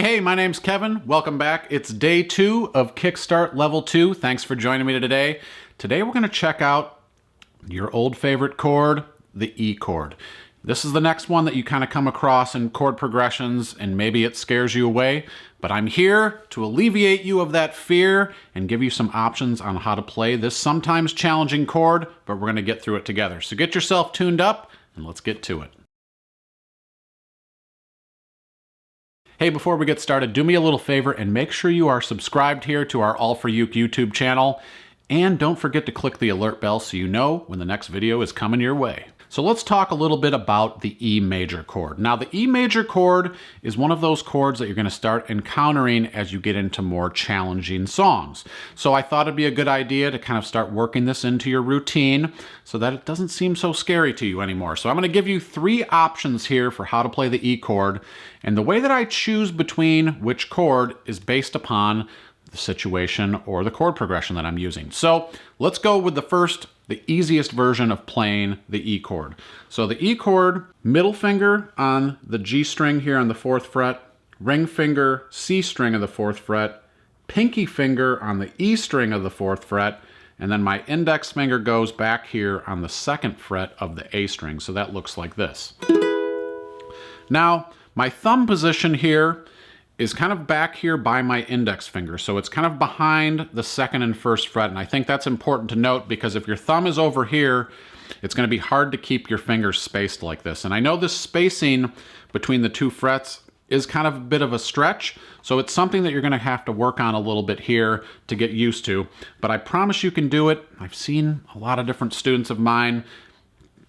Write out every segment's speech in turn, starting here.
Hey, my name's Kevin. Welcome back. It's day 2 of Kickstart Level 2. Thanks for joining me today. Today we're going to check out your old favorite chord, the E chord. This is the next one that you kind of come across in chord progressions, and maybe it scares you away, but I'm here to alleviate you of that fear and give you some options on how to play this sometimes challenging chord, but we're going to get through it together. So get yourself tuned up and let's get to it. Hey, before we get started, do me a little favor and make sure you are subscribed here to our All for Uke YouTube channel. And don't forget to click the alert bell so you know when the next video is coming your way. So let's talk a little bit about the E major chord. Now, the E major chord is one of those chords that you're going to start encountering as you get into more challenging songs. So I thought it'd be a good idea to kind of start working this into your routine so that it doesn't seem so scary to you anymore. So I'm going to give you 3 options here for how to play the E chord. And the way that I choose between which chord is based upon the situation or the chord progression that I'm using. So let's go with the easiest version of playing the E chord. So the E chord, middle finger on the G string here on the 4th fret, ring finger, C string of the 4th fret, pinky finger on the E string of the 4th fret, and then my index finger goes back here on the 2nd fret of the A string. So that looks like this. Now, my thumb position here is kind of back here by my index finger. So it's kind of behind the 2nd and 1st fret. And I think that's important to note because if your thumb is over here, it's going to be hard to keep your fingers spaced like this. And I know this spacing between the 2 frets is kind of a bit of a stretch. So it's something that you're going to have to work on a little bit here to get used to. But I promise you can do it. I've seen a lot of different students of mine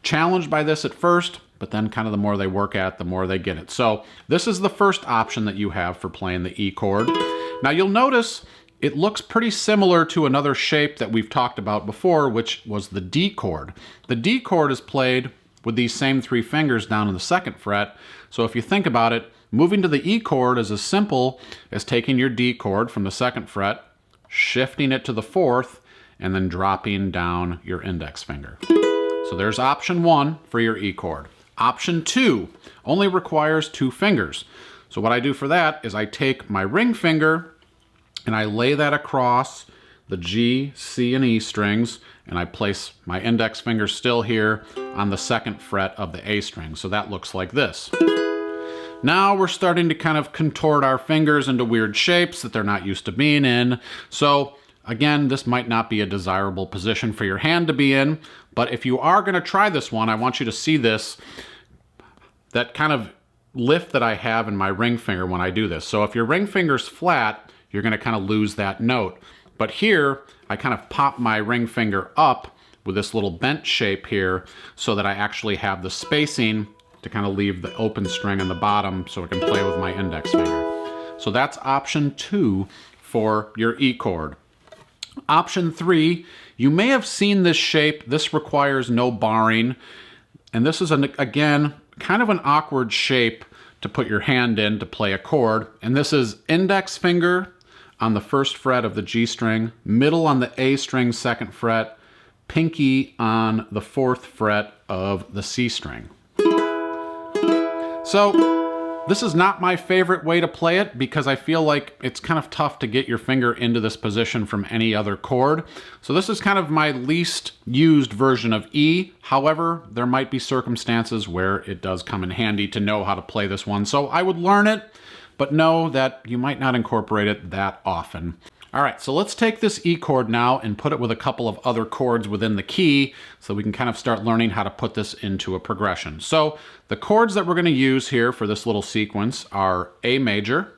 challenged by this at first, but then kind of the more they work at, the more they get it. So this is the first option that you have for playing the E chord. Now you'll notice it looks pretty similar to another shape that we've talked about before, which was the D chord. The D chord is played with these same 3 fingers down in the 2nd fret. So if you think about it, moving to the E chord is as simple as taking your D chord from the 2nd fret, shifting it to the 4th, and then dropping down your index finger. So there's option 1 for your E chord. Option 2 only requires 2 fingers. So what I do for that is I take my ring finger and I lay that across the G, C, and E strings, and I place my index finger still here on the 2nd fret of the A string. So that looks like this. Now we're starting to kind of contort our fingers into weird shapes that they're not used to being in. So again, this might not be a desirable position for your hand to be in, but if you are going to try this one, I want you to see this, that kind of lift that I have in my ring finger when I do this. So if your ring finger's flat, you're going to kind of lose that note. But here, I kind of pop my ring finger up with this little bent shape here so that I actually have the spacing to kind of leave the open string on the bottom so I can play with my index finger. So that's option 2 for your E chord. Option 3, you may have seen this shape. This requires no barring. And this is, again, kind of an awkward shape to put your hand in to play a chord. And this is index finger on the 1st fret of the G string, middle on the A string 2nd fret, pinky on the 4th fret of the C string. So this is not my favorite way to play it because I feel like it's kind of tough to get your finger into this position from any other chord. So this is kind of my least used version of E. However, there might be circumstances where it does come in handy to know how to play this one. So I would learn it, but know that you might not incorporate it that often. All right, so let's take this E chord now and put it with a couple of other chords within the key so we can kind of start learning how to put this into a progression. So the chords that we're going to use here for this little sequence are A major,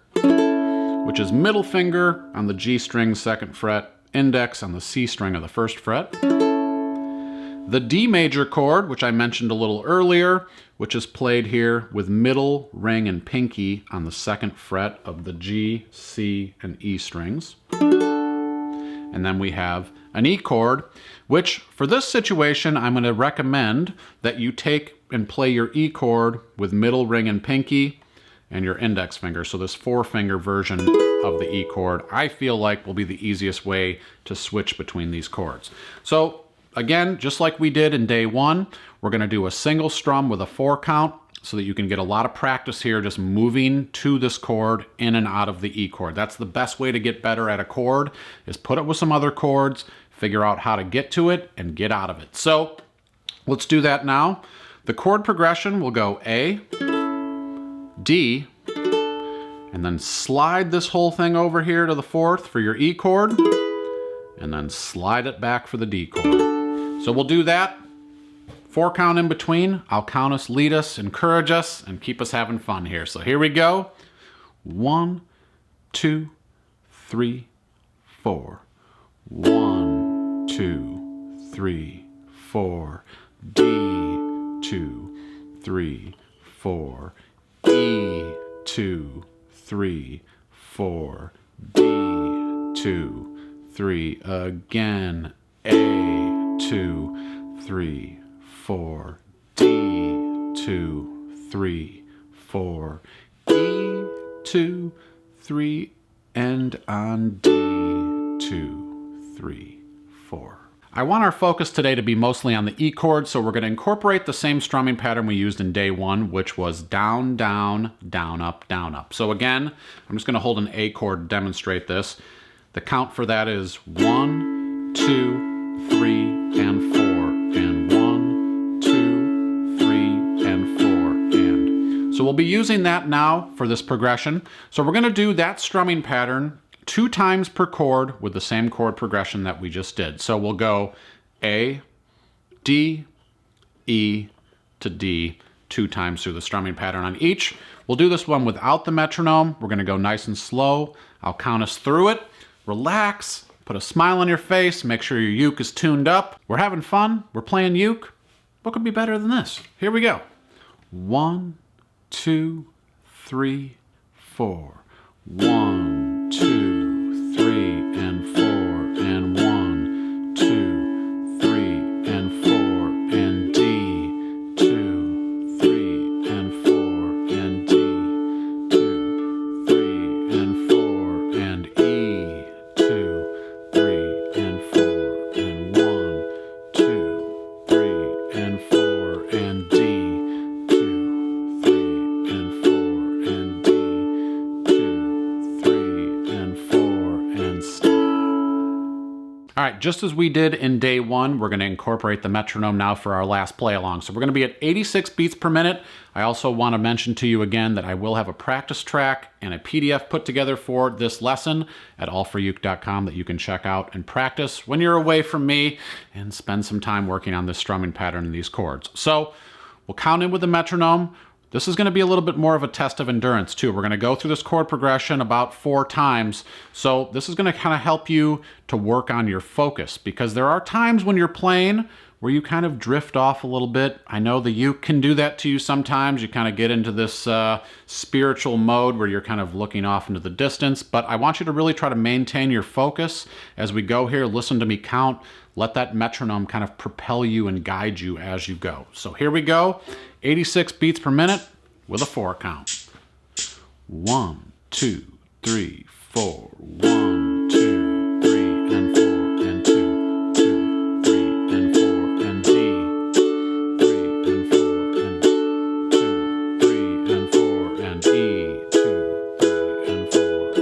which is middle finger on the G string 2nd fret, index on the C string of the 1st fret. The D major chord, which I mentioned a little earlier, which is played here with middle, ring, and pinky on the 2nd fret of the G, C, and E strings. And then we have an E chord, which for this situation, I'm going to recommend that you take and play your E chord with middle, ring, and pinky and your index finger. So this 4-finger version of the E chord, I feel like will be the easiest way to switch between these chords. So again, just like we did in day 1, we're going to do a single strum with a 4 count, so that you can get a lot of practice here just moving to this chord in and out of the E chord. That's the best way to get better at a chord, is put it with some other chords, figure out how to get to it and get out of it. So let's do that now. The chord progression will go A, D, and then slide this whole thing over here to the 4th for your E chord, and then slide it back for the D chord. So we'll do that. 4 count in between. I'll count us, lead us, encourage us, and keep us having fun here. So here we go. 1, 2, 3, 4. 1, 2, 3, 4. D, 2, 3, 4. E, 2, 3, 4. D, 2, 3. Again. A, 2, 3, 4. D, 2, 3, 4. E, 2, 3, and on D, 2, 3, 4. I want our focus today to be mostly on the E chord, so we're going to incorporate the same strumming pattern we used in day 1, which was down, down, down, up, down, up. So again, I'm just going to hold an A chord to demonstrate this. The count for that is 1, 2, 3, and 4, and 1, 2, 3, and 4, and. So we'll be using that now for this progression. So we're going to do that strumming pattern 2 times per chord with the same chord progression that we just did. So we'll go A, D, E to D 2 times through the strumming pattern on each. We'll do this one without the metronome. We're going to go nice and slow. I'll count us through it. Relax, put a smile on your face, make sure your uke is tuned up. We're having fun. We're playing uke. What could be better than this? Here we go. 1, 2, 3, 4. 1, 2, 3, and 4, and 1, 2, 3, and 4, and D, 2, 3, and 4, and D, 2, 3, and 4, and E, 2, 3, and 4, and 1, 2, 3, and 4, and D, 2, 3, and 4, and D, 2, 3, and 4, and stop. All right, just as we did in day 1, we're going to incorporate the metronome now for our last play along. So we're going to be at 86 beats per minute. I also want to mention to you again that I will have a practice track and a PDF put together for this lesson at allforuke.com that you can check out and practice when you're away from me and spend some time working on this strumming pattern and these chords. So we'll count in with the metronome. This is going to be a little bit more of a test of endurance too. We're going to go through this chord progression about 4 times. So this is going to kind of help you to work on your focus, because there are times when you're playing where you kind of drift off a little bit. I know the uke can do that to you sometimes. You kind of get into this spiritual mode where you're kind of looking off into the distance. But I want you to really try to maintain your focus as we go here. Listen to me count. Let that metronome kind of propel you and guide you as you go. So here we go. 86 beats per minute with a 4 count. 1, 2, 3, 4. 1, 2, 3, and 4, and 2, 2, 3, and 4, and D, 3, and 4, and 2, 3, and 4, and E, 2, 3, and 4,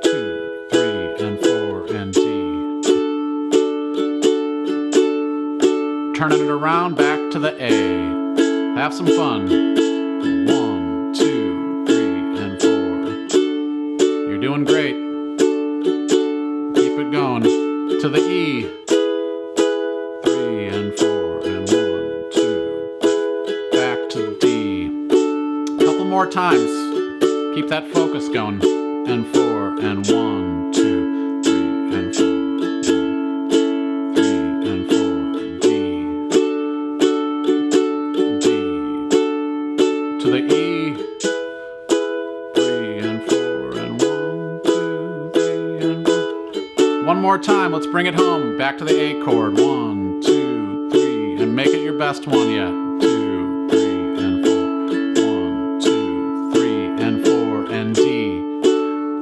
2, 3, and 4, and D. Turning it around back to the A. Have some fun. 1, 2, 3, and 4. You're doing great. Keep it going. To the E. 3 and 4 and 1, 2. Back to the D. A couple more times. Keep that focus going. And 4 and 1, 2, 3 and 4. 1, 3 and 4. To the E, 3 and 4 and 1, 2, 3 and 1. One more time, let's bring it home. Back to the A chord. 1, 2, 3, and make it your best one yet. 2, 3 and 4. 1, 2, 3 and 4 and D.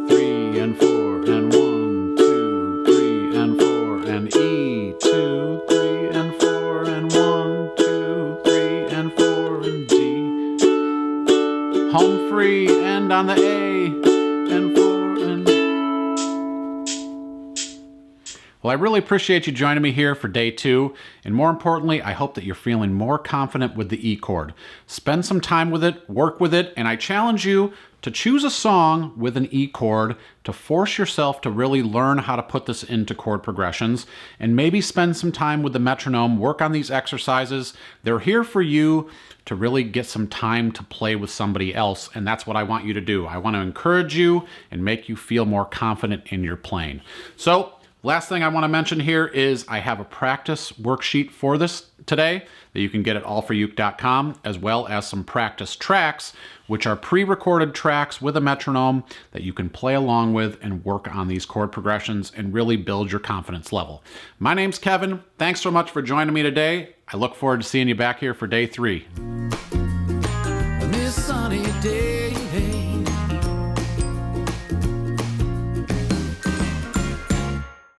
3 and 4 and 1, 2, 3 and 4 and E. 2, 3 and 4 and 1, 2, 3 and 4 and D. Well, I really appreciate you joining me here for day 2, and more importantly, I hope that you're feeling more confident with the E chord. Spend some time with it, work with it, and I challenge you to choose a song with an E chord to force yourself to really learn how to put this into chord progressions, and maybe spend some time with the metronome, work on these exercises. They're here for you to really get some time to play with somebody else, and that's what I want you to do. I want to encourage you and make you feel more confident in your playing. So, last thing I want to mention here is I have a practice worksheet for this today that you can get at allforuke.com, as well as some practice tracks, which are pre-recorded tracks with a metronome that you can play along with and work on these chord progressions and really build your confidence level. My name's Kevin. Thanks so much for joining me today. I look forward to seeing you back here for day 3.